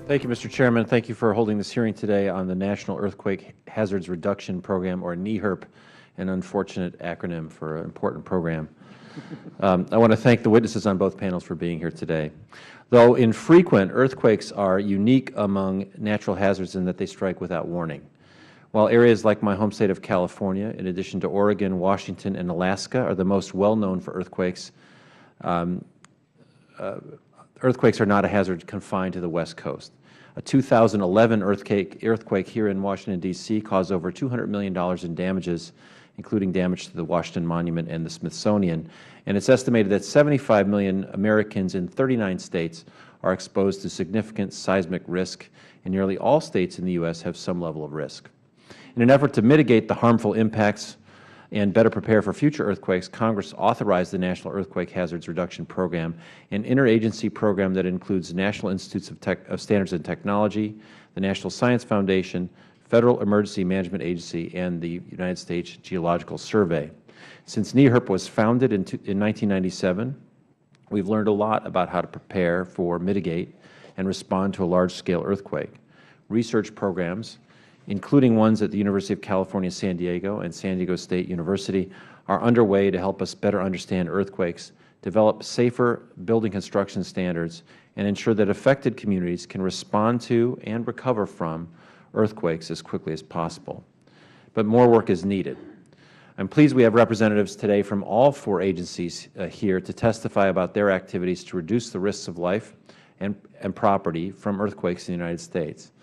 Thank you, Mr. Chairman. Thank you for holding this hearing today on the National Earthquake Hazards Reduction Program, or NEHRP, an unfortunate acronym for an important program. I want to thank the witnesses on both panels for being here today. Though infrequent, earthquakes are unique among natural hazards in that they strike without warning. While areas like my home state of California, in addition to Oregon, Washington, and Alaska, are the most well-known for earthquakes, earthquakes are not a hazard confined to the West Coast. A 2011 earthquake here in Washington, D.C. caused over $200 million in damages, including damage to the Washington Monument and the Smithsonian, and it's estimated that 75 million Americans in 39 states are exposed to significant seismic risk, and nearly all states in the U.S. have some level of risk. In an effort to mitigate the harmful impacts and better prepare for future earthquakes, Congress authorized the National Earthquake Hazards Reduction Program, an interagency program that includes National Institutes of Standards and Technology, the National Science Foundation, Federal Emergency Management Agency, and the United States Geological Survey. Since NEHRP was founded in 1997, we've learned a lot about how to prepare for, mitigate, and respond to a large-scale earthquake. Research programs, including ones at the University of California, San Diego and San Diego State University, are underway to help us better understand earthquakes, develop safer building construction standards, and ensure that affected communities can respond to and recover from earthquakes as quickly as possible. But more work is needed. I am pleased we have representatives today from all 4 agencies here to testify about their activities to reduce the risks of life and property from earthquakes in the United States.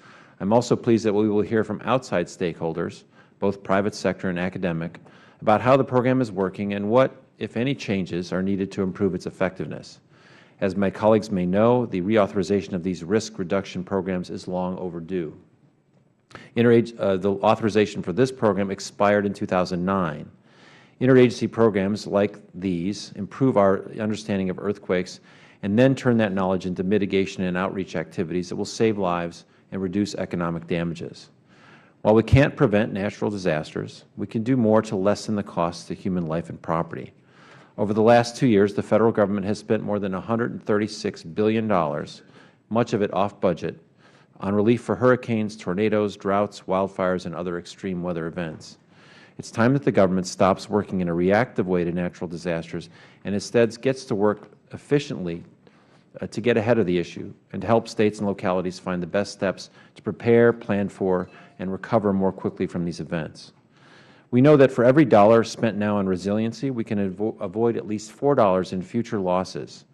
I am also pleased that we will hear from outside stakeholders, both private sector and academic, about how the program is working and what, if any, changes are needed to improve its effectiveness. As my colleagues may know, the reauthorization of these risk reduction programs is long overdue. The authorization for this program expired in 2009. Interagency programs like these improve our understanding of earthquakes and then turn that knowledge into mitigation and outreach activities that will save lives and reduce economic damages. While we can't prevent natural disasters, we can do more to lessen the costs to human life and property. Over the last 2 years, the Federal Government has spent more than $136 billion, much of it off budget, on relief for hurricanes, tornadoes, droughts, wildfires, and other extreme weather events. It's time that the government stops working in a reactive way to natural disasters and instead gets to work efficiently to get ahead of the issue and to help states and localities find the best steps to prepare, plan for, and recover more quickly from these events. We know that for every dollar spent now on resiliency, we can avoid at least $4 in future losses.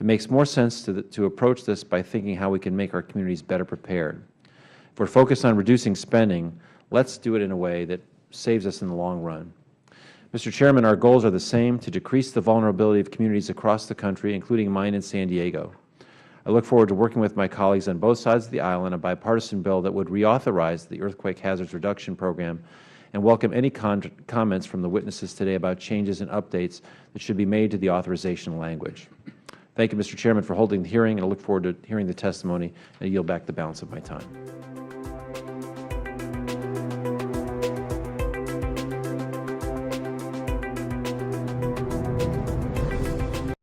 It makes more sense to approach this by thinking how we can make our communities better prepared. If we are focused on reducing spending, let's do it in a way that saves us in the long run. Mr. Chairman, our goals are the same: to decrease the vulnerability of communities across the country, including mine in San Diego. I look forward to working with my colleagues on both sides of the aisle on a bipartisan bill that would reauthorize the Earthquake Hazards Reduction Program, and welcome any comments from the witnesses today about changes and updates that should be made to the authorization language. Thank you, Mr. Chairman, for holding the hearing, and I look forward to hearing the testimony, and I yield back the balance of my time.